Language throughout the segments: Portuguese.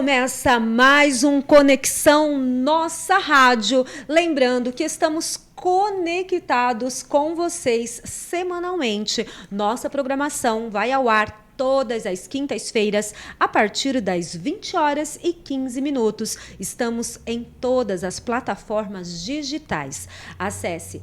começa mais um Conexão Nossa Rádio. Lembrando que estamos conectados com vocês semanalmente. Nossa programação vai ao ar todas as quintas-feiras, a partir das 20h15. Estamos em todas as plataformas digitais. Acesse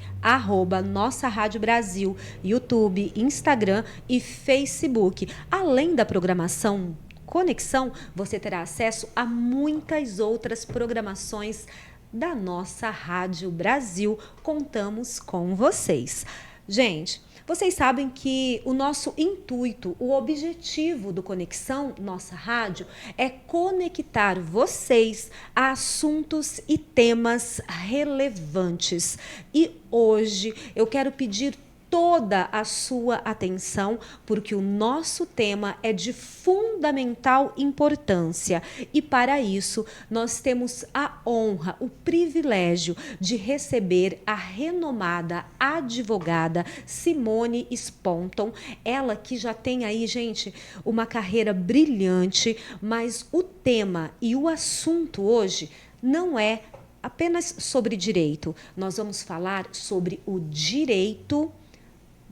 @Nossa Rádio Brasil, YouTube, Instagram e Facebook. Além da programação Conexão, você terá acesso a muitas outras programações da nossa Rádio Brasil. Contamos com vocês. Gente, vocês sabem que o nosso intuito, o objetivo do Conexão Nossa Rádio é conectar vocês a assuntos e temas relevantes. E hoje eu quero pedir toda a sua atenção, porque o nosso tema é de fundamental importância. E para isso, nós temos a honra, o privilégio de receber a renomada advogada Simone Sponton. Ela que já tem aí, gente, uma carreira brilhante, mas o tema e o assunto hoje não é apenas sobre direito. Nós vamos falar sobre o direito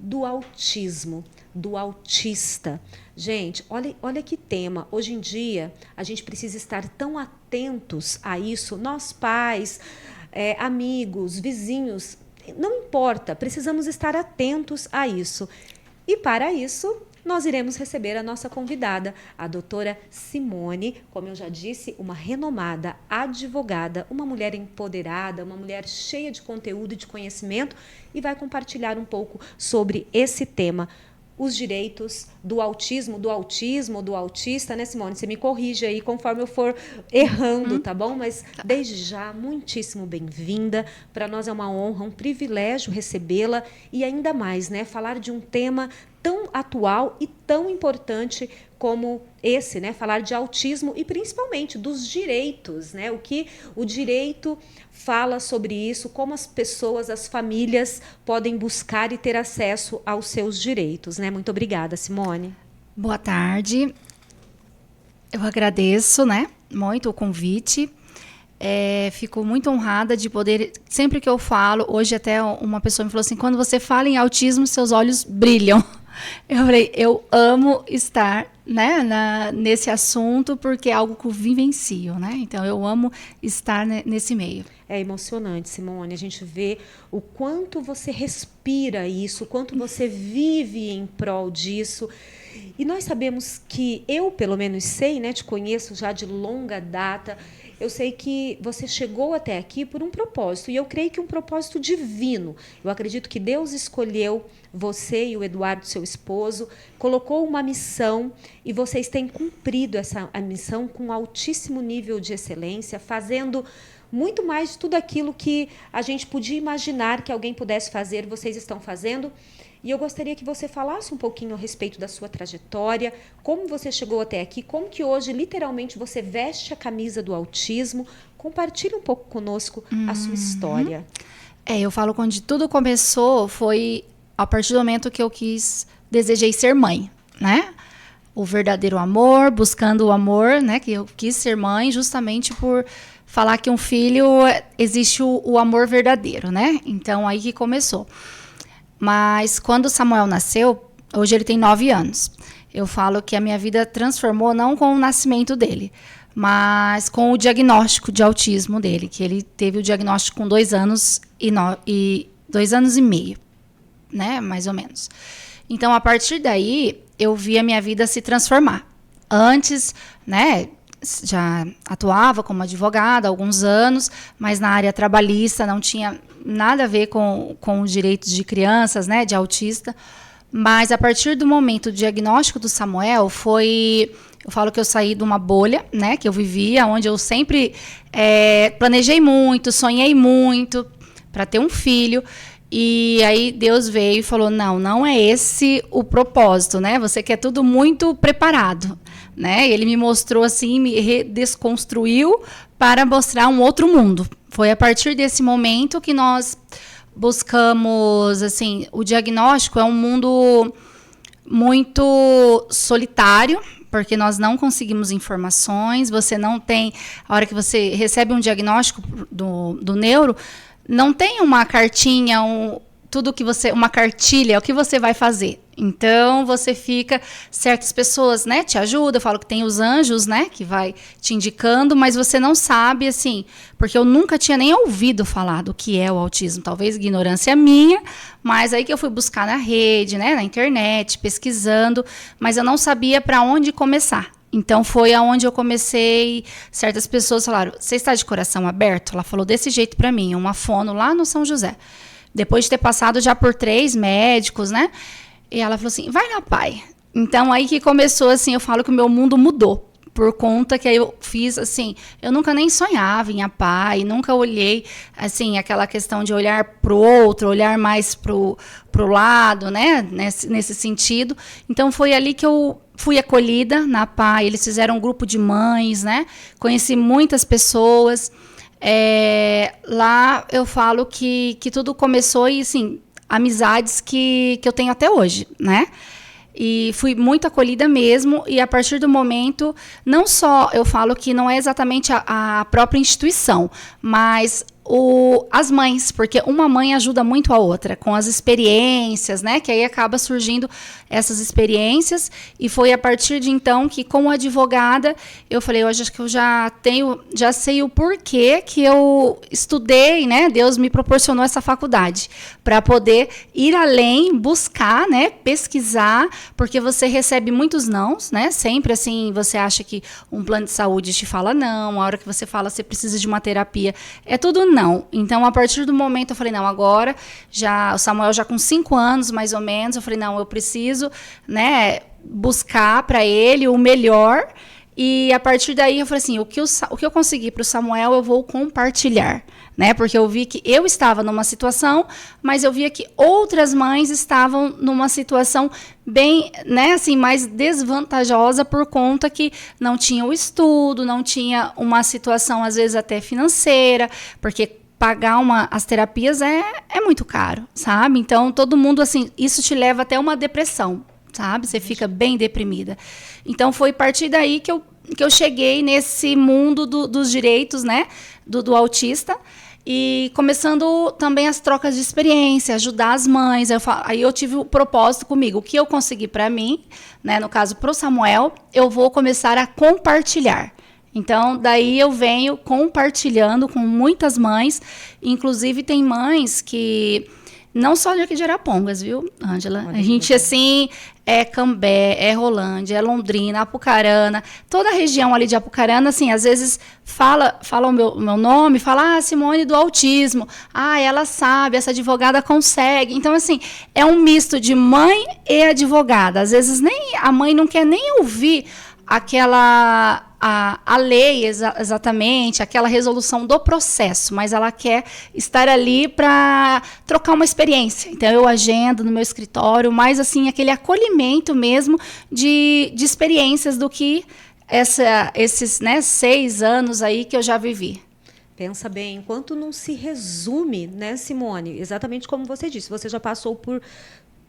do autismo, do autista. Gente, olha que tema. Hoje em dia, a gente precisa estar tão atentos a isso. Nós pais, amigos, vizinhos, não importa, precisamos estar atentos a isso. E para isso, nós iremos receber a nossa convidada, a doutora Simone, como eu já disse, uma renomada advogada, uma mulher empoderada, uma mulher cheia de conteúdo e de conhecimento, e vai compartilhar um pouco sobre esse tema, os direitos do autismo, do autista, né, Simone? Você me corrige aí conforme eu for errando, tá bom? Mas desde já, muitíssimo bem-vinda. Para nós é uma honra, um privilégio recebê-la e ainda mais, né, falar de um tema tão atual e tão importante como esse, né? Falar de autismo e principalmente dos direitos, né? O que o direito fala sobre isso, como as pessoas, as famílias podem buscar e ter acesso aos seus direitos, né? Muito obrigada, Simone. Boa tarde. Eu agradeço, né, muito o convite. Fico muito honrada de poder, sempre que eu falo, hoje até uma pessoa me falou assim, quando você fala em autismo, seus olhos brilham. Eu falei, eu amo estar, né, nesse assunto, porque é algo que eu vivencio, né? Então, eu amo estar nesse meio. É emocionante, Simone, a gente vê o quanto você respira isso, o quanto você vive em prol disso. E nós sabemos que, eu pelo menos sei, né, te conheço já de longa data, eu sei que você chegou até aqui por um propósito, e eu creio que um propósito divino. Eu acredito que Deus escolheu você e o Eduardo, seu esposo, colocou uma missão, e vocês têm cumprido a missão com altíssimo nível de excelência, fazendo muito mais de tudo aquilo que a gente podia imaginar que alguém pudesse fazer, vocês estão fazendo. E eu gostaria que você falasse um pouquinho a respeito da sua trajetória, como você chegou até aqui, como que hoje, literalmente, você veste a camisa do autismo. Compartilhe um pouco conosco a sua história. Eu falo que onde tudo começou foi a partir do momento que eu desejei ser mãe, né? O verdadeiro amor, buscando o amor, né? Que eu quis ser mãe justamente por falar que um filho existe o amor verdadeiro, né? Então, aí que começou. Mas quando o Samuel nasceu, hoje ele tem 9 anos. Eu falo que a minha vida transformou não com o nascimento dele, mas com o diagnóstico de autismo dele, que ele teve o diagnóstico com 2 anos e 2 anos e meio, né, mais ou menos. Então, a partir daí, eu vi a minha vida se transformar. Antes, né, já atuava como advogada há alguns anos, mas na área trabalhista não tinha nada a ver com os direitos de crianças, né, de autista. Mas a partir do momento do diagnóstico do Samuel, eu falo que eu saí de uma bolha, né, que eu vivia, onde eu sempre planejei muito, sonhei muito para ter um filho. E aí Deus veio e falou, não é esse o propósito, né? Você quer tudo muito preparado, né? Ele me mostrou assim, me desconstruiu para mostrar um outro mundo. Foi a partir desse momento que nós buscamos, assim, o diagnóstico é um mundo muito solitário, porque nós não conseguimos informações, você não tem, a hora que você recebe um diagnóstico do neuro, não tem uma cartinha, tudo que você, uma cartilha, o que você vai fazer. Então, você fica, certas pessoas, né, te ajudam, eu falo que tem os anjos, né, que vai te indicando, mas você não sabe, assim, porque eu nunca tinha nem ouvido falar do que é o autismo, talvez ignorância minha, mas aí que eu fui buscar na rede, né, na internet, pesquisando, mas eu não sabia para onde começar. Então, foi aonde eu comecei, certas pessoas falaram, você está de coração aberto? Ela falou desse jeito para mim, uma fono lá no São José. Depois de ter passado já por 3 médicos, né? E ela falou assim, vai na PAI. Então, aí que começou, assim, eu falo que o meu mundo mudou. Por conta que aí eu fiz, assim, eu nunca nem sonhava em APAE, nunca olhei, assim, aquela questão de olhar pro outro, olhar mais pro lado, né? Nesse sentido. Então, foi ali que eu fui acolhida na APAE. Eles fizeram um grupo de mães, né? Conheci muitas pessoas. Lá eu falo que tudo começou e, assim, amizades que eu tenho até hoje, né? E fui muito acolhida mesmo, e a partir do momento, não só eu falo que não é exatamente a própria instituição, mas as mães, porque uma mãe ajuda muito a outra, com as experiências, né? Que aí acaba surgindo essas experiências, e foi a partir de então que, como advogada, eu falei, hoje acho que eu já sei o porquê que eu estudei, né? Deus me proporcionou essa faculdade, para poder ir além, buscar, né? Pesquisar, porque você recebe muitos nãos, né? Sempre assim, você acha que um plano de saúde te fala não, a hora que você fala você precisa de uma terapia, é tudo não. Então, a partir do momento, eu falei, não, agora, o Samuel já com 5 anos, mais ou menos, eu falei, não, eu preciso, né, buscar para ele o melhor, e a partir daí eu falei assim, o que eu consegui para o Samuel, eu vou compartilhar, né, porque eu vi que eu estava numa situação, mas eu via que outras mães estavam numa situação bem, né, assim, mais desvantajosa por conta que não tinha o estudo, não tinha uma situação, às vezes, até financeira, porque pagar as terapias é muito caro, sabe? Então, todo mundo, assim, isso te leva até uma depressão, sabe? Você fica bem deprimida. Então, foi a partir daí que eu cheguei nesse mundo dos direitos, né, do autista, e começando também as trocas de experiência, ajudar as mães. Aí eu tive o propósito comigo. O que eu consegui para mim, né, no caso para o Samuel, eu vou começar a compartilhar. Então, daí eu venho compartilhando com muitas mães. Inclusive, tem mães que... Não só de aqui de Arapongas, viu, Ângela? A gente, assim, é Cambé, é Rolândia, é Londrina, Apucarana, toda a região ali de Apucarana, assim, às vezes fala o meu nome, fala, Simone do autismo, ela sabe, essa advogada consegue. Então, assim, é um misto de mãe e advogada. Às vezes nem a mãe não quer nem ouvir a lei exatamente, aquela resolução do processo, mas ela quer estar ali para trocar uma experiência. Então, eu agendo no meu escritório, mas assim, aquele acolhimento mesmo de experiências do que esses, né, 6 anos aí que eu já vivi. Pensa bem, enquanto não se resume, né, Simone? Exatamente como você disse, você já passou por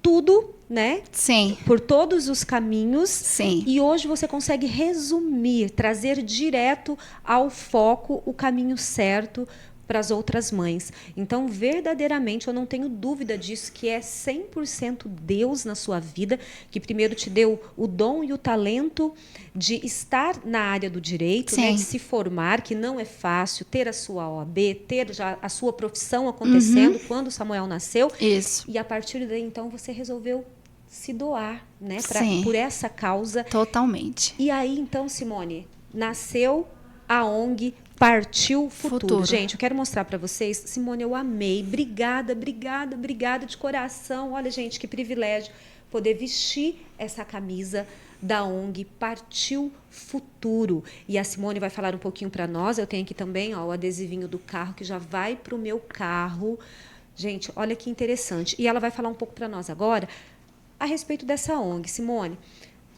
tudo, né? Sim. Por todos os caminhos. Sim. E hoje você consegue resumir, trazer direto ao foco o caminho certo para as outras mães. Então, verdadeiramente, eu não tenho dúvida disso, que é 100% Deus na sua vida, que primeiro te deu o dom e o talento de estar na área do direito, né, de se formar, que não é fácil, ter a sua OAB, ter já a sua profissão acontecendo quando o Samuel nasceu. Isso. E a partir daí, então, você resolveu se doar, né, por essa causa. Totalmente. E aí, então, Simone, nasceu a ONG Partiu Futuro. Gente, eu quero mostrar para vocês. Simone, eu amei. Obrigada, obrigada, obrigada de coração. Olha, gente, que privilégio poder vestir essa camisa da ONG Partiu Futuro. E a Simone vai falar um pouquinho para nós. Eu tenho aqui também, ó, o adesivinho do carro, que já vai para o meu carro. Gente, olha que interessante. E ela vai falar um pouco para nós agora a respeito dessa ONG. Simone,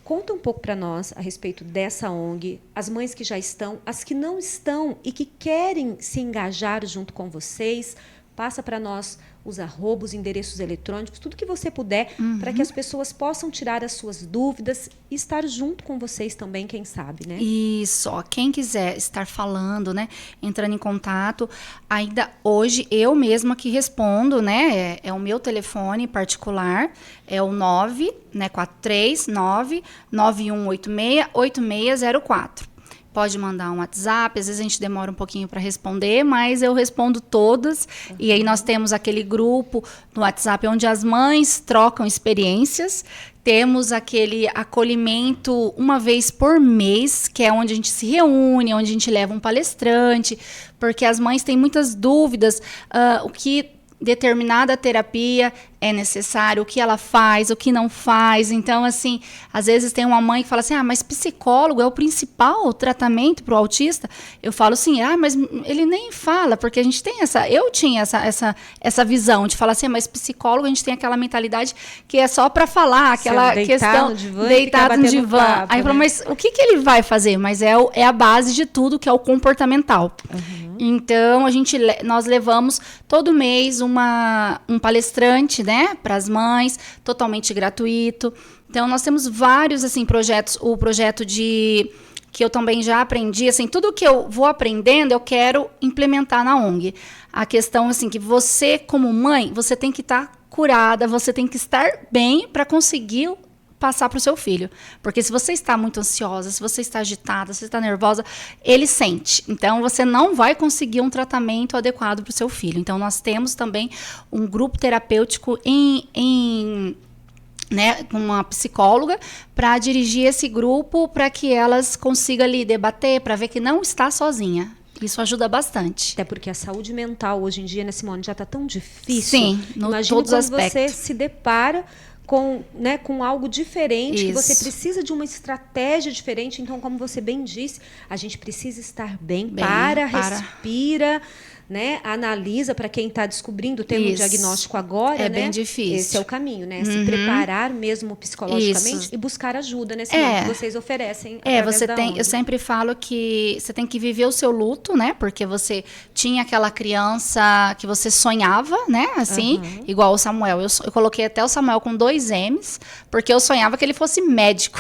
conta um pouco para nós a respeito dessa ONG, as mães que já estão, as que não estão e que querem se engajar junto com vocês. passa para nós os arrobas, os endereços eletrônicos, tudo que você puder, para que as pessoas possam tirar as suas dúvidas e estar junto com vocês também, quem sabe, né? Isso, ó, quem quiser estar falando, né, entrando em contato, ainda hoje eu mesma que respondo, né, é o meu telefone particular, é o 439-9186-8604. Pode mandar um WhatsApp, às vezes a gente demora um pouquinho para responder, mas eu respondo todas. E aí nós temos aquele grupo no WhatsApp onde as mães trocam experiências. Temos aquele acolhimento uma vez por mês, que é onde a gente se reúne, onde a gente leva um palestrante, porque as mães têm muitas dúvidas, o que determinada terapia é necessário, o que ela faz, o que não faz. Então, assim, às vezes tem uma mãe que fala assim, mas psicólogo é o principal tratamento para o autista? Eu falo assim, mas ele nem fala, porque a gente tem eu tinha essa visão de falar assim, mas psicólogo a gente tem aquela mentalidade que é só para falar, aquela questão, deitado no divã. Papo, aí eu falo, mas o que ele vai fazer? Mas é a base de tudo, que é o comportamental. Então, nós levamos todo mês um palestrante, né, para as mães, totalmente gratuito. Então, nós temos vários, assim, projetos. O projeto que eu também já aprendi, assim, tudo que eu vou aprendendo, eu quero implementar na ONG. A questão, assim, que você, como mãe, você tem que estar curada, você tem que estar bem para conseguir passar para o seu filho. Porque se você está muito ansiosa, se você está agitada, se você está nervosa, ele sente. Então, você não vai conseguir um tratamento adequado para o seu filho. Então, nós temos também um grupo terapêutico né, com uma psicóloga para dirigir esse grupo, para que elas consigam ali debater, para ver que não está sozinha. Isso ajuda bastante. Até porque a saúde mental hoje em dia, né, Simone, já está tão difícil. Sim, Imagina todos os quando aspectos. você se depara com algo diferente, Isso. que você precisa de uma estratégia diferente. Então, como você bem disse, a gente precisa estar bem. Respira, né? Analisa, para quem está descobrindo, tendo um diagnóstico agora, é né? bem difícil. Esse é o caminho, né? Se preparar mesmo psicologicamente e buscar ajuda nesse momento que vocês oferecem. Eu sempre falo que você tem que viver o seu luto, né? Porque você tinha aquela criança que você sonhava, né? Assim, igual o Samuel. Eu coloquei até o Samuel com 2 M's, porque eu sonhava que ele fosse médico.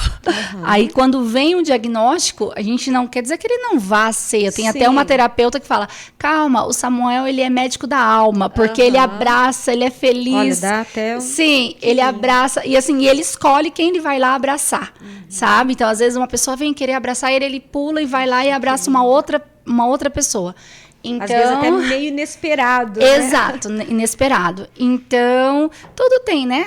Aí, quando vem um diagnóstico, a gente não quer dizer que ele não vá ser. Tem até uma terapeuta que fala, calma, o Samuel, ele é médico da alma, porque ele abraça, ele é feliz. Olha, dá até Sim, ele abraça, e assim, ele escolhe quem ele vai lá abraçar, sabe? Então, às vezes, uma pessoa vem querer abraçar ele pula e vai lá e abraça uma outra pessoa. Então, às vezes até meio inesperado. Exato, né? Inesperado. Então, tudo tem, né?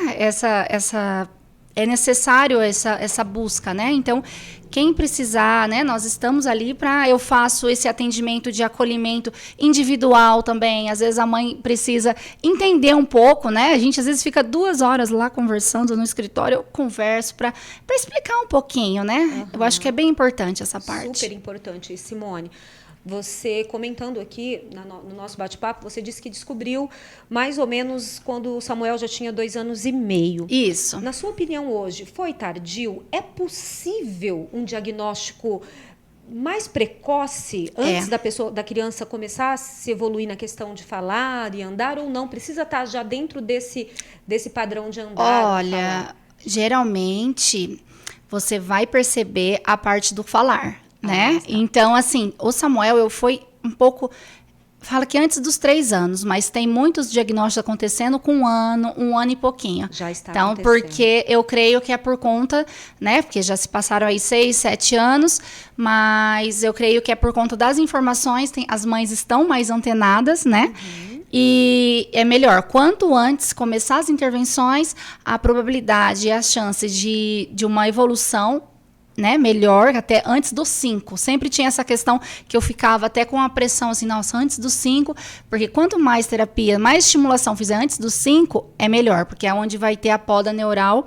É necessário essa busca, né? Então, quem precisar, né? Nós estamos ali eu faço esse atendimento de acolhimento individual também. Às vezes a mãe precisa entender um pouco, né? A gente às vezes fica 2 horas lá conversando no escritório, eu converso para explicar um pouquinho, né? Eu acho que é bem importante essa parte. Super importante, Simone. Você comentando aqui no nosso bate-papo, você disse que descobriu mais ou menos quando o Samuel já tinha 2 anos e meio. Isso. Na sua opinião hoje, foi tardio? É possível um diagnóstico mais precoce antes da criança começar a se evoluir na questão de falar e andar, ou não? Precisa estar já dentro desse padrão de andar? Olha, geralmente você vai perceber a parte do falar. Né? Então, assim, o Samuel, foi um pouco... Fala que antes dos 3 anos, mas tem muitos diagnósticos acontecendo com 1 ano e pouquinho. Já está acontecendo. Porque eu creio que é por conta, né? Porque já se passaram aí 6, 7 anos, mas eu creio que é por conta das informações, as mães estão mais antenadas, né? E é melhor, quanto antes começar as intervenções, a probabilidade e a chance de uma evolução, né, melhor, até antes dos 5. Sempre tinha essa questão que eu ficava até com a pressão assim, nossa, antes dos 5, porque quanto mais terapia, mais estimulação fizer antes dos 5, é melhor, porque é onde vai ter a poda neural,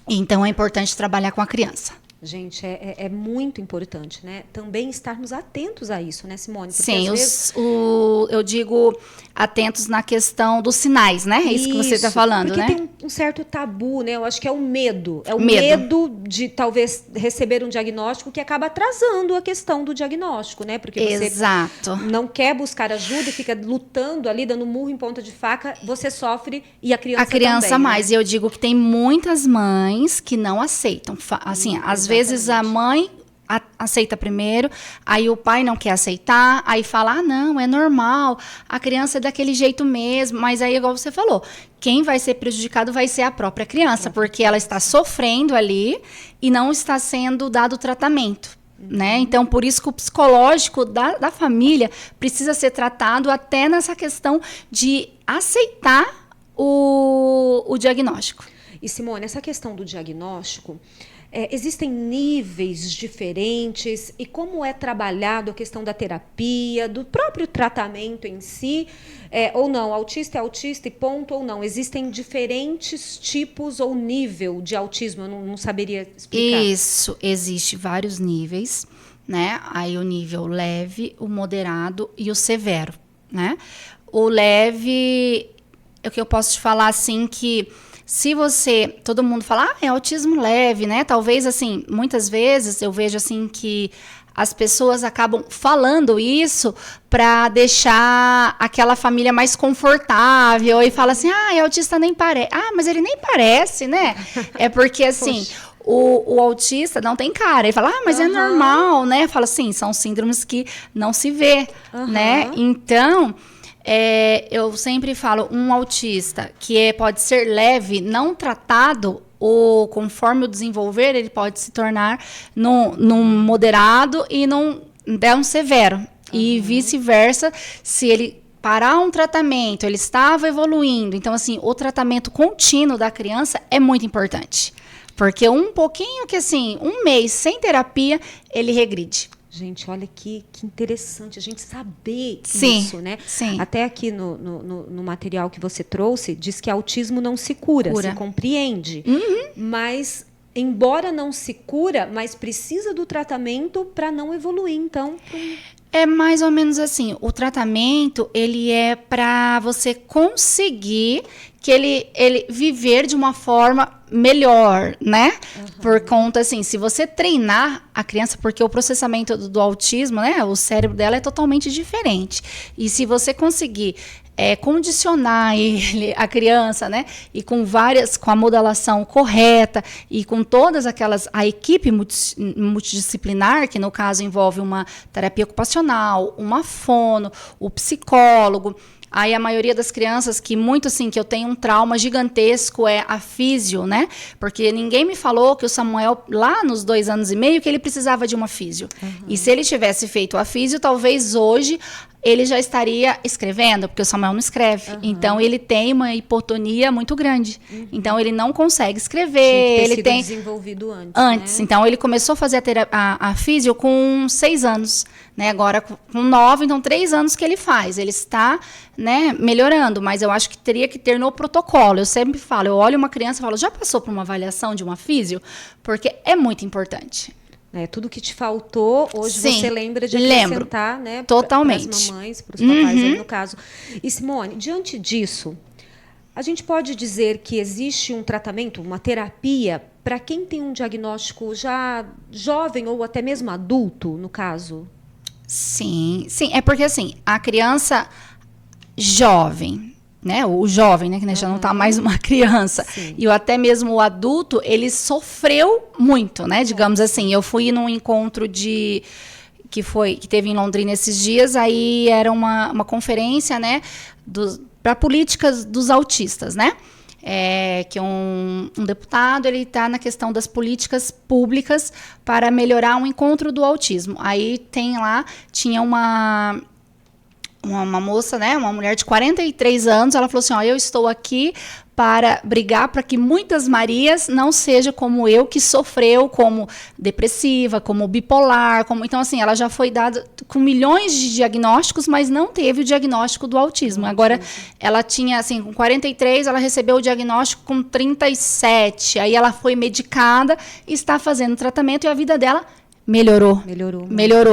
então é importante trabalhar com a criança. Gente, é muito importante, né? Também estarmos atentos a isso, né, Simone? Porque Sim, às vezes... eu digo atentos na questão dos sinais, né? É isso que você está falando, porque né? tem um certo tabu, né? Eu acho que é o medo. É o Medo. medo de talvez receber um diagnóstico que acaba atrasando a questão do diagnóstico, né? Porque você Exato. não quer buscar ajuda e fica lutando ali, dando murro em ponta de faca, você sofre e a criança A criança também, mais. né? E eu digo que tem muitas mães que não aceitam. Assim, às vezes a mãe aceita primeiro, aí o pai não quer aceitar, aí fala, ah, não, é normal, a criança é daquele jeito mesmo, mas aí, igual você falou, quem vai ser prejudicado vai ser a própria criança, porque ela está sofrendo ali e não está sendo dado tratamento. Né? Então, por isso que o psicológico da família precisa ser tratado até nessa questão de aceitar o diagnóstico. E, Simone, essa questão do diagnóstico, existem níveis diferentes e como é trabalhado a questão da terapia, do próprio tratamento em si, ou não, autista é autista e ponto ou não. Existem diferentes tipos ou nível de autismo, eu não saberia explicar. Isso, existe vários níveis, né? Aí o nível leve, o moderado e o severo, né? O leve, é o que eu posso te falar assim que se você, todo mundo fala, é autismo leve, né? Talvez, assim, muitas vezes eu vejo, assim, que as pessoas acabam falando isso para deixar aquela família mais confortável e fala assim, é autista nem parece. Ah, mas ele nem parece, né? É porque, assim... O autista não tem cara. Ele fala, mas é normal, né? Fala assim, são síndromes que não se vê, né? Então... eu sempre falo, um autista que pode ser leve, não tratado, ou conforme o desenvolver, ele pode se tornar num moderado e num severo. E vice-versa, se ele parar um tratamento, ele estava evoluindo. Então, assim, o tratamento contínuo da criança é muito importante. Porque um pouquinho que, assim, um mês sem terapia, ele regride. Gente, olha que interessante a gente saber sim, isso, né? Sim. Até aqui no material que você trouxe, diz que autismo não se cura. Se compreende. Mas, embora não se cura, mas precisa do tratamento para não evoluir, então... É mais ou menos assim, o tratamento, ele é para você conseguir que ele viver de uma forma melhor, né? Por conta, assim, se você treinar a criança, porque o processamento do autismo, né? O cérebro dela é totalmente diferente. E se você conseguir condicionar ele, a criança, né? E com a modulação correta e com todas aquelas... A equipe multidisciplinar, que no caso envolve uma terapia ocupacional, uma fono, o psicólogo... Aí a maioria das crianças que muito assim, que eu tenho um trauma gigantesco é a físio, né? Porque ninguém me falou que o Samuel, lá nos 2 anos e meio, que ele precisava de uma físio. E se ele tivesse feito a físio, talvez hoje ele já estaria escrevendo, porque o Samuel não escreve. Então, ele tem uma hipotonia muito grande. Então, ele não consegue escrever. Tinha que ter ele sido tem desenvolvido antes, né? Então, ele começou a fazer a físio com 6 anos. Né? Agora, com 9, então 3 anos que ele faz. Ele está, né, melhorando, mas eu acho que teria que ter no protocolo. Eu sempre falo, eu olho uma criança e falo, já passou por uma avaliação de uma físio? Porque é muito importante. Tudo que te faltou, hoje você lembra de acrescentar, né? Totalmente. Para as mamães, para os papais, aí, no caso. E, Simone, diante disso, a gente pode dizer que existe um tratamento, uma terapia, para quem tem um diagnóstico já jovem ou até mesmo adulto, no caso? Sim. É porque, assim, a criança jovem... Né, o jovem, né, que já não está mais uma criança, e até mesmo o adulto, ele sofreu muito, né, digamos assim. Eu fui num encontro que teve em Londrina esses dias, aí era uma conferência, né, para políticas dos autistas, né, que um deputado, ele está na questão das políticas públicas para melhorar o encontro do autismo. Aí tinha uma moça, né, uma mulher de 43 anos, ela falou assim, eu estou aqui para brigar para que muitas Marias não seja como eu, que sofreu como depressiva, como bipolar, então assim, ela já foi dada com milhões de diagnósticos, mas não teve o diagnóstico do autismo. Agora, ela tinha, assim, com 43, ela recebeu o diagnóstico com 37, aí ela foi medicada, está fazendo tratamento e a vida dela melhorou.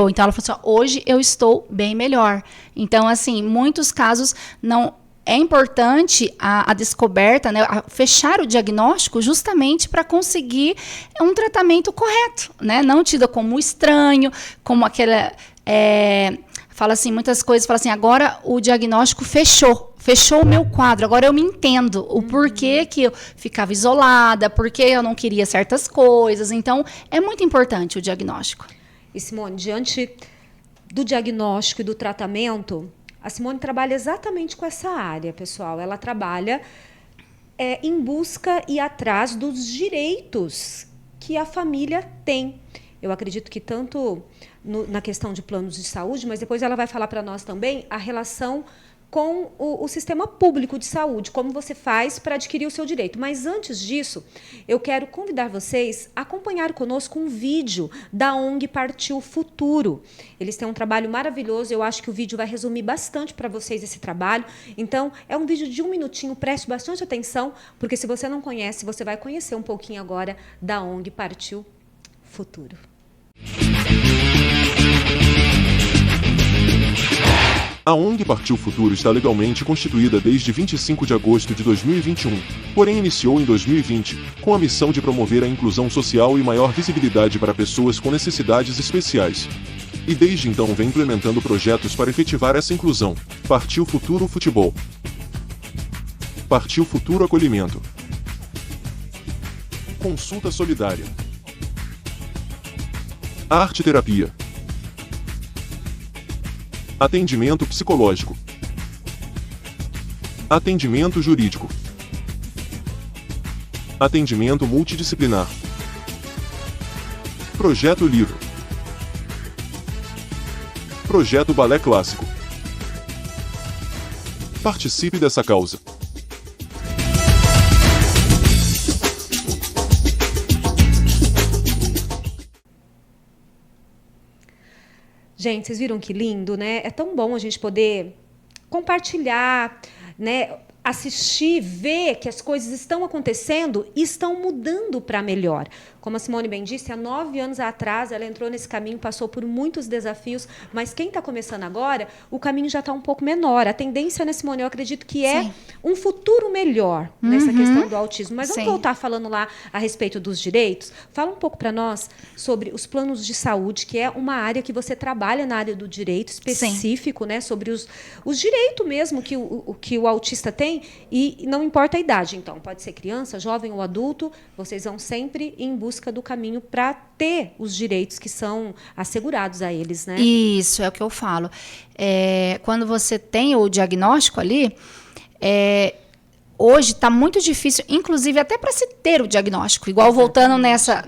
Então, ela falou assim, hoje eu estou bem melhor. Então, assim, muitos casos não... É importante a descoberta, né, fechar o diagnóstico justamente para conseguir um tratamento correto, né? Não tido como estranho, como aquela... fala assim, muitas coisas, fala assim, agora o diagnóstico fechou o meu quadro, agora eu me entendo o porquê que eu ficava isolada, porquê eu não queria certas coisas. Então, é muito importante o diagnóstico. E Simone, diante do diagnóstico e do tratamento... A Simone trabalha exatamente com essa área, pessoal. Ela trabalha em busca e atrás dos direitos que a família tem. Eu acredito que tanto na questão de planos de saúde, mas depois ela vai falar para nós também a relação com o sistema público de saúde, como você faz para adquirir o seu direito. Mas antes disso, eu quero convidar vocês a acompanhar conosco um vídeo da ONG Partiu Futuro. Eles têm um trabalho maravilhoso, eu acho que o vídeo vai resumir bastante para vocês esse trabalho. Então, é um vídeo de 1 minutinho, preste bastante atenção, porque se você não conhece, você vai conhecer um pouquinho agora da ONG Partiu Futuro. A ONG Partiu Futuro está legalmente constituída desde 25 de agosto de 2021, porém iniciou em 2020, com a missão de promover a inclusão social e maior visibilidade para pessoas com necessidades especiais. E desde então vem implementando projetos para efetivar essa inclusão. Partiu Futuro Futebol. Partiu Futuro Acolhimento. Consulta Solidária. Arte Terapia. Atendimento psicológico. Atendimento jurídico. Atendimento multidisciplinar. Projeto Livro. Projeto Balé Clássico. Participe dessa causa. Gente, vocês viram que lindo, né? É tão bom a gente poder compartilhar, né? Assistir, ver que as coisas estão acontecendo e estão mudando para melhor. Como a Simone bem disse, há 9 anos atrás ela entrou nesse caminho, passou por muitos desafios, mas quem está começando agora, o caminho já está um pouco menor. A tendência, né, Simone, eu acredito que é um futuro melhor nessa questão do autismo. Mas vamos voltar falando lá a respeito dos direitos. Fala um pouco para nós sobre os planos de saúde, que é uma área que você trabalha na área do direito específico, né, sobre os direitos mesmo que o autista tem, e não importa a idade. Então, pode ser criança, jovem ou adulto, vocês vão sempre em busca do caminho para ter os direitos que são assegurados a eles, né? Isso, é o que eu falo. Quando você tem o diagnóstico ali, hoje está muito difícil, inclusive até para se ter o diagnóstico. Igual voltando nessa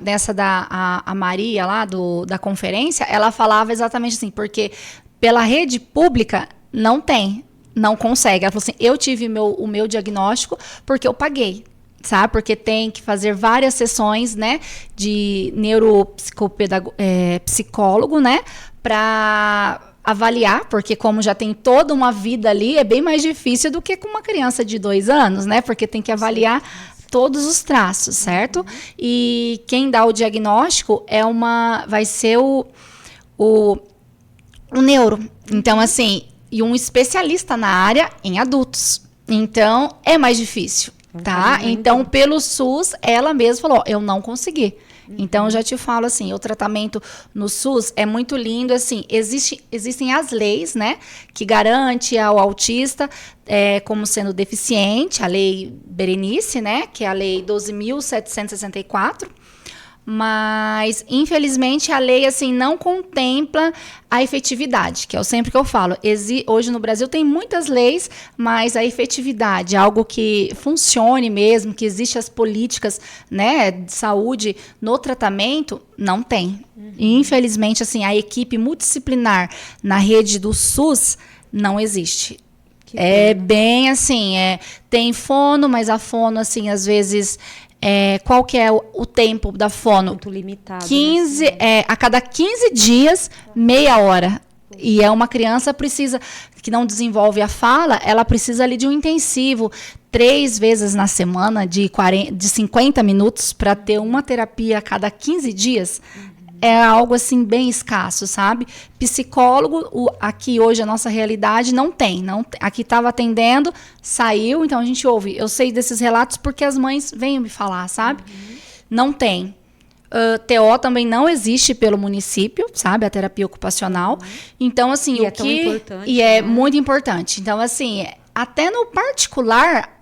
a Maria lá da conferência, ela falava exatamente assim, porque pela rede pública não consegue. Ela falou assim, eu tive o meu diagnóstico porque eu paguei. Sabe? Porque tem que fazer várias sessões, né, de neuropsicólogo, né, para avaliar, porque como já tem toda uma vida ali, é bem mais difícil do que com uma criança de 2 anos, né, porque tem que avaliar todos os traços, certo? E quem dá o diagnóstico vai ser o neuro. Então, assim, e um especialista na área em adultos. Então, é mais difícil. Tá? Então, pelo SUS, ela mesma falou, eu não consegui. Então, eu já te falo assim, o tratamento no SUS é muito lindo, assim, existem as leis, né, que garante ao autista como sendo deficiente, a lei Berenice, né, que é a lei 12.764, mas, infelizmente, a lei assim, não contempla a efetividade, que é sempre que eu falo. Hoje no Brasil tem muitas leis, mas a efetividade, algo que funcione mesmo, que existe as políticas, né, de saúde no tratamento, não tem. E, infelizmente, assim, a equipe multidisciplinar na rede do SUS não existe. bem assim, tem fono, mas a fono, assim, às vezes, qual que é o tempo da fono? Muito limitado. 15, a cada 15 dias, meia hora. E uma criança que não desenvolve a fala, ela precisa ali de um intensivo 3 vezes na semana, de 50 minutos, para ter uma terapia a cada 15 dias. É algo assim bem escasso, sabe? Psicólogo, aqui hoje a nossa realidade não tem. Aqui estava atendendo, saiu, então a gente ouve. Eu sei desses relatos porque as mães vêm me falar, sabe? Não tem. TO também não existe pelo município, sabe? A terapia ocupacional. Então, assim, e tão importante. E é muito importante. Então, assim, até no particular,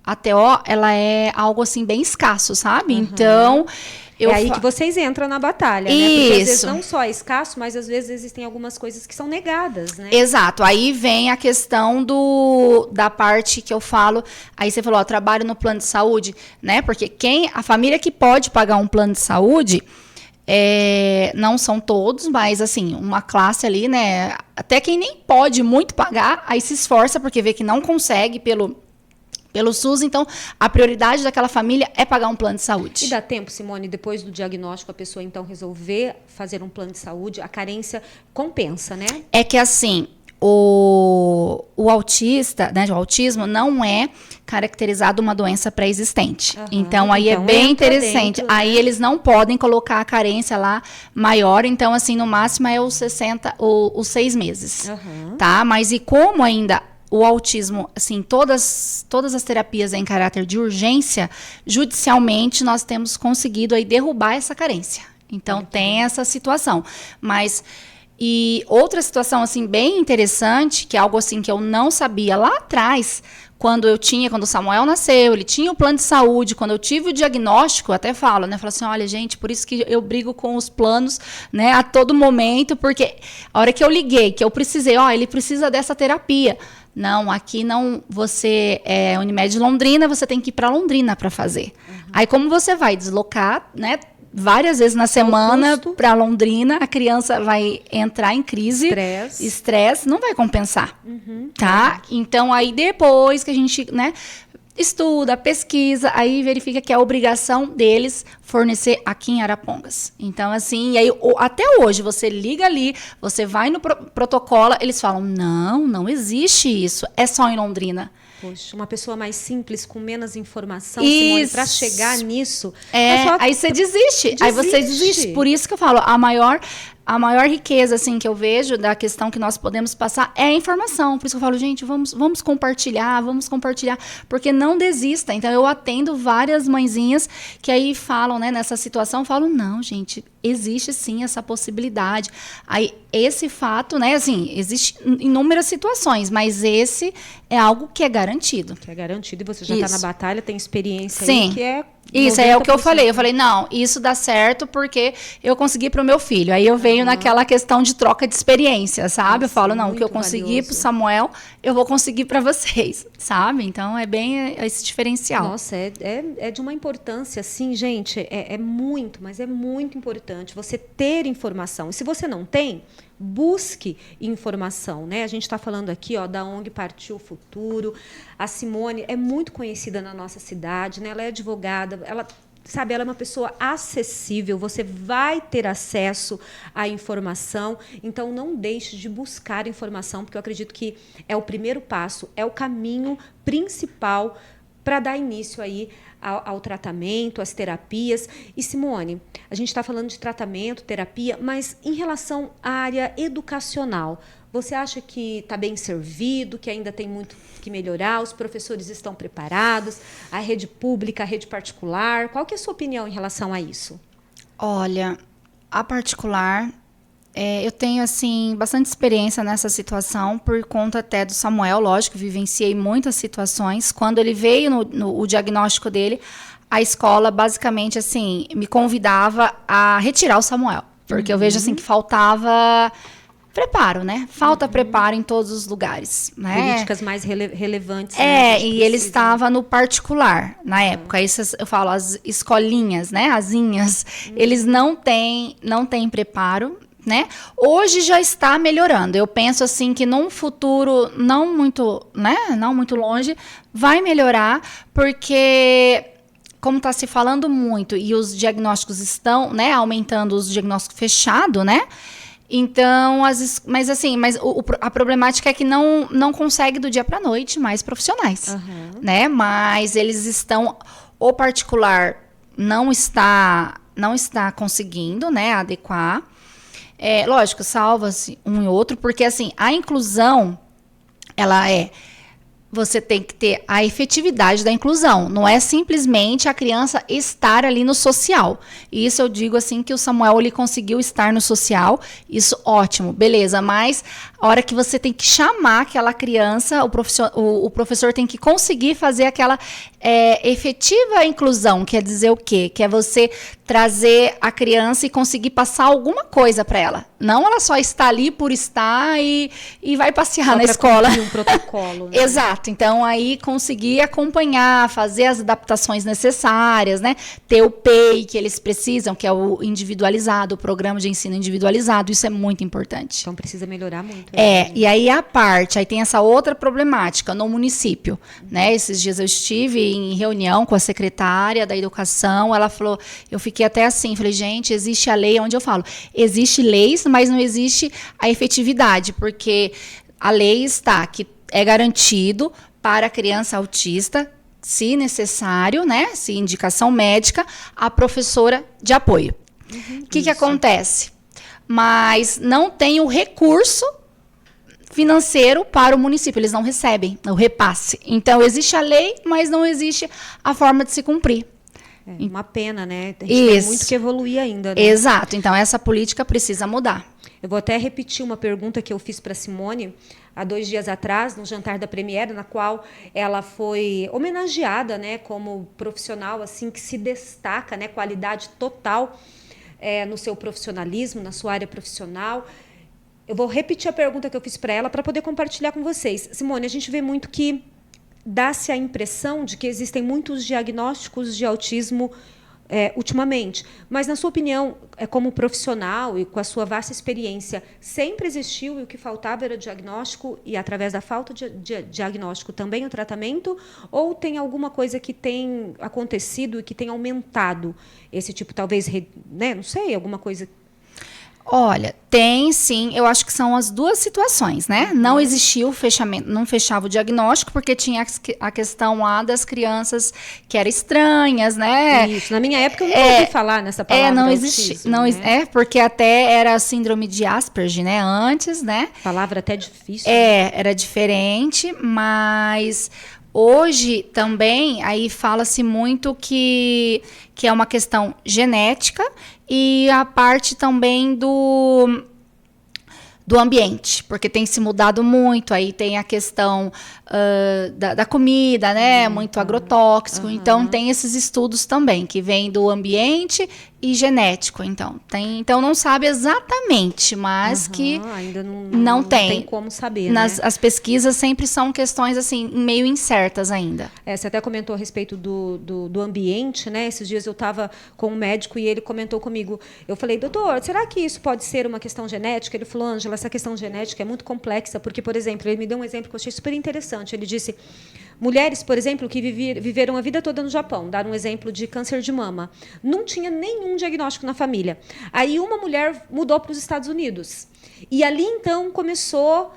a TO, ela é algo assim bem escasso, sabe? Então, aí que vocês entram na batalha, né? Porque às vezes não só é escasso, mas às vezes existem algumas coisas que são negadas, né? Exato. Aí vem a questão da parte que eu falo. Aí você falou, trabalho no plano de saúde, né? Porque a família que pode pagar um plano de saúde, não são todos, mas assim, uma classe ali, né? Até quem nem pode muito pagar, aí se esforça porque vê que não consegue pelo SUS, então a prioridade daquela família é pagar um plano de saúde. E dá tempo, Simone, depois do diagnóstico, a pessoa então resolver fazer um plano de saúde, a carência compensa, né? É que assim, o autista, né, o autismo não é caracterizado uma doença pré-existente. Então aí é bem interessante. Dentro, aí eles não podem colocar a carência lá maior, então assim, no máximo é os 6 meses, tá? Mas e como ainda o autismo, assim, todas as terapias em caráter de urgência, judicialmente nós temos conseguido aí derrubar essa carência. Então tem essa situação. E outra situação assim bem interessante, que é algo assim que eu não sabia lá atrás, quando o Samuel nasceu, ele tinha o plano de saúde, quando eu tive o diagnóstico, eu até falo, né? Falo assim, olha, gente, por isso que eu brigo com os planos, né, a todo momento, porque a hora que eu liguei, que eu precisei, ele precisa dessa terapia. Não, aqui não, você Unimed Londrina, você tem que ir para Londrina para fazer. Aí como você vai deslocar, né, várias vezes na semana para Londrina, a criança vai entrar em crise, estresse, não vai compensar, tá? Então aí depois que a gente, né, estuda, pesquisa, aí verifica que é a obrigação deles fornecer aqui em Arapongas. Então, assim, e aí, até hoje, você liga ali, você vai no protocolo, eles falam, não existe isso, é só em Londrina. Poxa, uma pessoa mais simples, com menos informação, Simone, para chegar nisso... Aí você desiste. Aí você desiste. Por isso que eu falo, a maior riqueza, assim, que eu vejo da questão que nós podemos passar é a informação. Por isso que eu falo, gente, vamos compartilhar, porque não desista. Então, eu atendo várias mãezinhas que aí falam, né, nessa situação, falam, não, gente, existe sim essa possibilidade. Aí, esse fato, né, assim, existe inúmeras situações, mas esse é algo que é garantido. Que é garantido, e você já está na batalha, tem experiência sim. Aí que é... Isso, é o que eu falei. Eu falei, não, isso dá certo porque eu consegui para o meu filho. Aí eu venho naquela questão de troca de experiência, sabe? Nossa, eu falo, não, o que eu consegui para o Samuel, eu vou conseguir para vocês, sabe? Então, é bem esse diferencial. Nossa, é de uma importância, assim, gente, mas é muito importante você ter informação. E se você não tem, busque informação, né? A gente está falando aqui, da ONG Partiu Futuro. A Simone é muito conhecida na nossa cidade, né? Ela é advogada, ela é uma pessoa acessível, você vai ter acesso à informação, então não deixe de buscar informação, porque eu acredito que é o primeiro passo, é o caminho principal para dar início aí ao tratamento, às terapias. E, Simone, a gente está falando de tratamento, terapia, mas em relação à área educacional, você acha que está bem servido, que ainda tem muito que melhorar, os professores estão preparados, a rede pública, a rede particular? Qual que é a sua opinião em relação a isso? Olha, a particular... eu tenho, assim, bastante experiência nessa situação, por conta até do Samuel, lógico, vivenciei muitas situações. Quando ele veio o diagnóstico dele, a escola, basicamente, assim, me convidava a retirar o Samuel. Porque eu vejo, assim, que faltava preparo, né? Falta preparo em todos os lugares, né? Políticas mais relevantes. E ele estava no particular, na época. Isso eu falo, as escolinhas, né? Asinhas, eles não têm preparo, né? Hoje já está melhorando. Eu penso assim que num futuro não muito, né, não muito longe, vai melhorar, porque como está se falando muito e os diagnósticos estão, né, aumentando, os diagnósticos fechados, né? Então, a problemática é que não consegue do dia para a noite mais profissionais, né? Mas eles estão, o particular não está conseguindo, né, adequar. Lógico, salva-se um e outro, porque assim, a inclusão, você tem que ter a efetividade da inclusão. Não é simplesmente a criança estar ali no social. E isso eu digo assim que o Samuel ele conseguiu estar no social. Isso ótimo, beleza. Mas a hora que você tem que chamar aquela criança, o professor tem que conseguir fazer aquela efetiva inclusão. Quer dizer o quê? Que é você trazer a criança e conseguir passar alguma coisa para ela. Não ela só está ali por estar e vai passear só na escola. Um protocolo. Né? Exato. Então, aí, conseguir acompanhar, fazer as adaptações necessárias, né? Ter o PEI que eles precisam, que é o individualizado, o programa de ensino individualizado. Isso é muito importante. Então, precisa melhorar muito. E aí aí tem essa outra problemática no município, né? Esses dias eu estive em reunião com a secretária da Educação, ela falou, eu fiquei até assim, falei, gente, existe a lei, onde eu falo, existe leis, mas não existe a efetividade, porque a lei está que é garantido para a criança autista, se necessário, né, se indicação médica, a professora de apoio. O que acontece? Mas não tem o recurso financeiro para o município, eles não recebem o repasse. Então, existe a lei, mas não existe a forma de se cumprir. Uma pena, né? A gente tem muito que evoluir ainda. Né? Exato, então essa política precisa mudar. Eu vou até repetir uma pergunta que eu fiz para a Simone há 2 dias atrás, no jantar da Premiere, na qual ela foi homenageada, né, como profissional assim que se destaca, né, qualidade total no seu profissionalismo, na sua área profissional. Eu vou repetir a pergunta que eu fiz para ela para poder compartilhar com vocês. Simone, a gente vê muito que dá-se a impressão de que existem muitos diagnósticos de autismo ultimamente. Mas, na sua opinião, como profissional e com a sua vasta experiência, sempre existiu e o que faltava era diagnóstico e, através da falta de diagnóstico, também o tratamento? Ou tem alguma coisa que tem acontecido e que tem aumentado esse tipo, talvez, né, não sei, alguma coisa... Olha, tem sim, eu acho que são as duas situações, né? Não existia o fechamento, não fechava o diagnóstico, porque tinha a questão lá das crianças que eram estranhas, né? Isso, na minha época eu não ouvi falar nessa palavra. Não existia, né? Porque até era a síndrome de Asperger, né? Antes, né? Palavra até difícil. Era diferente, mas... Hoje também, aí fala-se muito que é uma questão genética e a parte também do ambiente, porque tem se mudado muito, aí tem a questão da comida, né, muito agrotóxico, então tem esses estudos também, que vêm do ambiente e genético, então não sabe exatamente, mas que ainda não tem como saber, né? As pesquisas sempre são questões assim, meio incertas ainda. Você até comentou a respeito do ambiente, né? Esses dias eu estava com um médico e ele comentou comigo, eu falei, doutor, será que isso pode ser uma questão genética? Ele falou, Ângela, essa questão genética é muito complexa, porque, por exemplo, ele me deu um exemplo que eu achei super interessante. Ele disse, mulheres, por exemplo, que viveram a vida toda no Japão, dar um exemplo de câncer de mama, não tinha nenhum diagnóstico na família. Aí uma mulher mudou para os Estados Unidos. E ali, então, começou,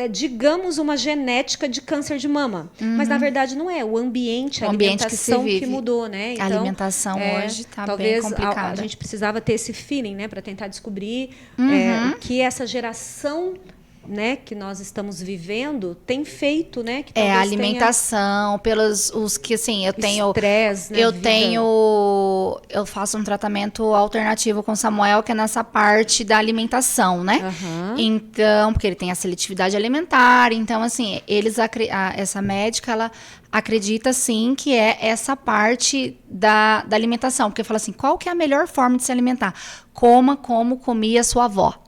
digamos, uma genética de câncer de mama. Mas, na verdade, não é. O ambiente, a alimentação que mudou, né? Então, a alimentação hoje está bem complicada. Talvez a gente precisava ter esse feeling, né? Para tentar descobrir o que essa geração... né, que nós estamos vivendo tem feito, né, que a alimentação, pelos os que assim, eu tenho estresse, né, eu faço um tratamento alternativo com o Samuel, que é nessa parte da alimentação, né? Então, porque ele tem a seletividade alimentar, então assim, essa médica, ela acredita sim que é essa parte da alimentação, porque fala assim, qual que é a melhor forma de se alimentar? Coma como comia sua avó.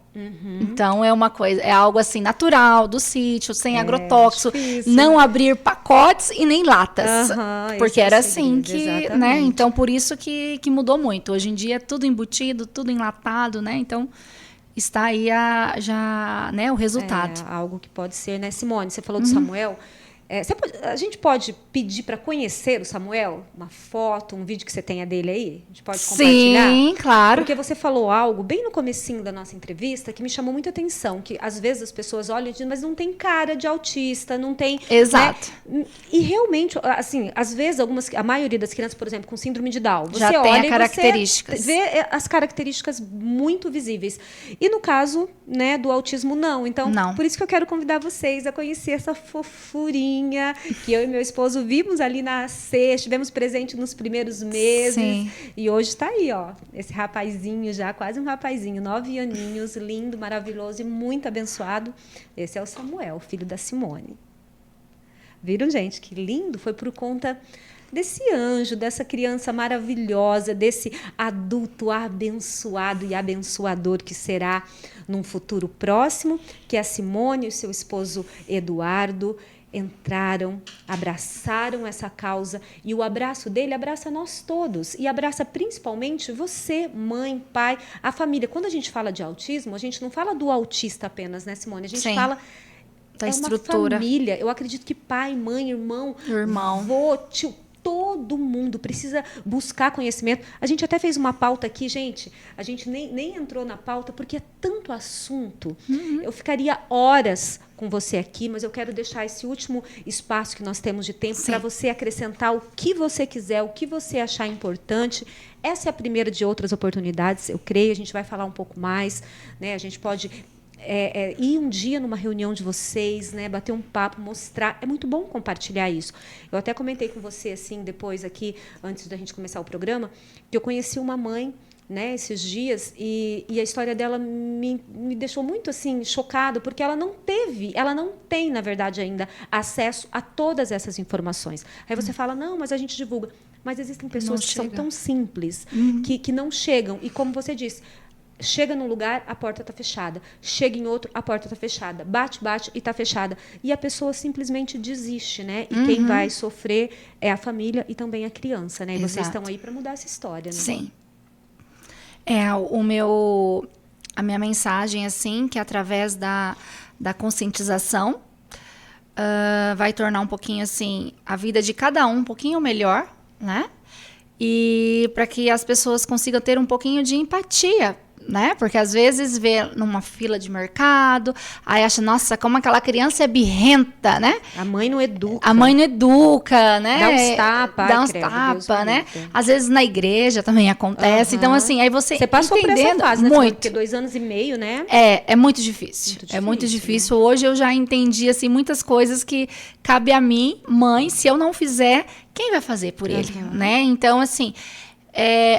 Então é uma coisa, é algo assim natural do sítio, sem agrotóxico, difícil, não abrir pacotes e nem latas, porque era assim que, exatamente, né? Então por isso que mudou muito. Hoje em dia é tudo embutido, tudo enlatado, né? Então está aí já, né, o resultado. Algo que pode ser, né? Simone, você falou do Samuel. A gente pode pedir para conhecer o Samuel? Uma foto, um vídeo que você tenha dele aí? A gente pode compartilhar? Sim, claro. Porque você falou algo bem no comecinho da nossa entrevista que me chamou muita atenção, que às vezes as pessoas olham e dizem, mas não tem cara de autista, não tem... Exato. Né? E realmente, assim, às vezes a maioria das crianças, por exemplo, com síndrome de Down, você já tem olha as características. Você vê as características muito visíveis. E no caso, né, do autismo, não. Então, por isso que eu quero convidar vocês a conhecer essa fofurinha que eu e meu esposo vimos ali nascer, estivemos presentes nos primeiros meses. Sim. E hoje está aí, ó, esse rapazinho já, quase um rapazinho, 9 aninhos, lindo, maravilhoso e muito abençoado. Esse é o Samuel, filho da Simone. Viram, gente? Que lindo! Foi por conta desse anjo, dessa criança maravilhosa, desse adulto abençoado e abençoador que será num futuro próximo, que a Simone e o seu esposo Eduardo entraram, abraçaram essa causa, e o abraço dele abraça nós todos, e abraça principalmente você, mãe, pai, a família. Quando a gente fala de autismo, a gente não fala do autista apenas, né, Simone? A gente fala da estrutura. Uma família. Eu acredito que pai, mãe, irmão, avô, tio, todo mundo precisa buscar conhecimento. A gente até fez uma pauta aqui, gente. A gente nem entrou na pauta porque é tanto assunto. Eu ficaria horas com você aqui, mas eu quero deixar esse último espaço que nós temos de tempo para você acrescentar o que você quiser, o que você achar importante. Essa é a primeira de outras oportunidades, eu creio. A gente vai falar um pouco mais, né? A gente pode ir um dia numa reunião de vocês, né, bater um papo, mostrar. É muito bom compartilhar isso. Eu até comentei com você, assim, depois aqui, antes da gente começar o programa, que eu conheci uma mãe, né, esses dias, e a história dela me deixou muito assim chocada, porque ela não tem, na verdade, ainda acesso a todas essas informações. Aí você fala, não, mas a gente divulga. Mas existem pessoas que são tão simples, que não chegam. E como você disse, chega num lugar, a porta está fechada. Chega em outro, a porta está fechada. Bate e está fechada. E a pessoa simplesmente desiste, né? E quem vai sofrer é a família e também a criança, né? E vocês estão aí para mudar essa história, né? Sim. A minha mensagem, assim, que através da conscientização vai tornar um pouquinho, assim, a vida de cada um pouquinho melhor, né? E para que as pessoas consigam ter um pouquinho de empatia, né? Porque às vezes vê numa fila de mercado, aí acha, nossa, como aquela criança é birrenta, né? A mãe não educa. A mãe não educa, né? Dá uns tapas. Dá uns tapas, né? Às vezes na igreja também acontece. Então, assim, aí você passou por essa fase, né? Muito. Porque 2 anos e meio, né? É muito difícil. É muito difícil. Né? Hoje eu já entendi, assim, muitas coisas que cabe a mim, mãe, se eu não fizer, quem vai fazer por ele, né? Então, assim,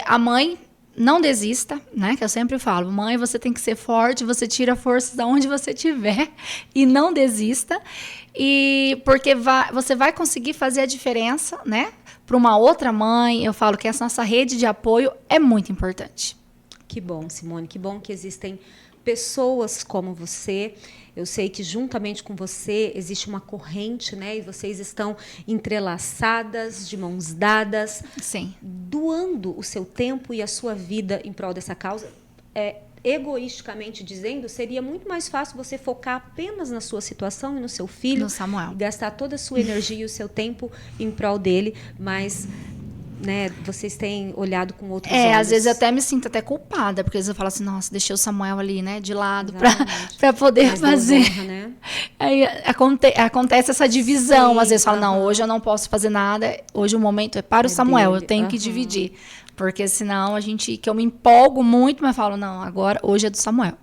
a mãe... Não desista, né? Que eu sempre falo, mãe, você tem que ser forte, você tira forças de onde você estiver e não desista. E porque você vai conseguir fazer a diferença, né? Para uma outra mãe, eu falo que essa nossa rede de apoio é muito importante. Que bom, Simone, que bom que existem pessoas como você. Eu sei que juntamente com você existe uma corrente, né? E vocês estão entrelaçadas, de mãos dadas, sim, doando o seu tempo e a sua vida em prol dessa causa. Egoisticamente dizendo, seria muito mais fácil você focar apenas na sua situação e no seu filho, no Samuel, e gastar toda a sua energia e o seu tempo em prol dele, mas... né, vocês têm olhado com outros olhos. Às vezes eu até me sinto até culpada, porque às vezes eu falo assim, nossa, deixei o Samuel ali, né, de lado para poder fazer. Honra, né? Aí acontece essa divisão. Sim, às vezes eu falo, não, hoje eu não posso fazer nada, hoje o momento é para o Samuel, dele. Eu tenho que dividir. Porque senão que eu me empolgo muito, mas falo, não, agora, hoje é do Samuel.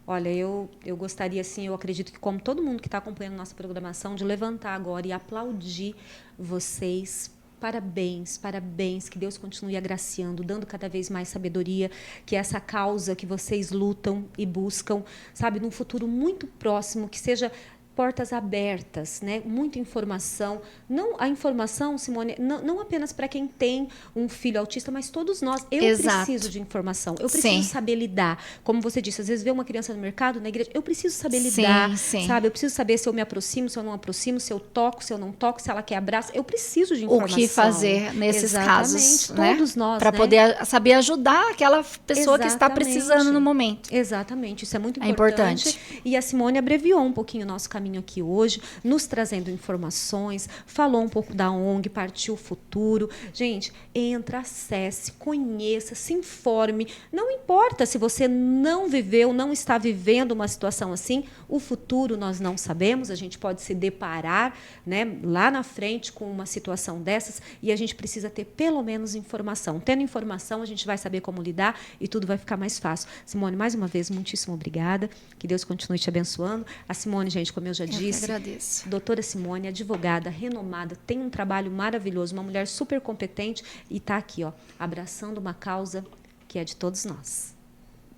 Olha, eu gostaria, assim, eu acredito que como todo mundo que está acompanhando nossa programação, de levantar agora e aplaudir vocês. Parabéns, parabéns, que Deus continue agraciando, dando cada vez mais sabedoria, que essa causa que vocês lutam e buscam, sabe, num futuro muito próximo, que seja portas abertas, né? Muita informação. Não a informação, Simone, não apenas para quem tem um filho autista, mas todos nós. Eu Exato. preciso de informação. Eu preciso Sim. saber lidar. Como você disse, às vezes vê uma criança no mercado, na igreja, eu preciso saber lidar, Sim. sabe? Eu preciso saber se eu me aproximo, se eu não aproximo, se eu toco, se eu não toco, se ela quer abraço. Eu preciso de O informação. que fazer nesses casos, né? Todos nós, para né? poder saber ajudar aquela pessoa que está Exatamente. precisando no momento. Exatamente, isso é muito É importante. importante. E a Simone abreviou um pouquinho o nosso caminho aqui hoje, nos trazendo informações, falou um pouco da ONG, Partiu Futuro. Gente, entra, acesse, conheça, se informe. Não importa se você não viveu, não está vivendo uma situação assim, o futuro nós não sabemos, a gente pode se deparar, né, lá na frente com uma situação dessas e a gente precisa ter pelo menos informação. Tendo informação, a gente vai saber como lidar e tudo vai ficar mais fácil. Simone, mais uma vez, muitíssimo obrigada. Que Deus continue te abençoando. A Simone, gente, como eu já disse, agradeço. doutora Simone, advogada, renomada, tem um trabalho maravilhoso, uma mulher super competente e está aqui, ó, abraçando uma causa que é de todos nós.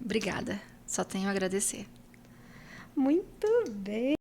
Obrigada. Só tenho a agradecer. Muito bem.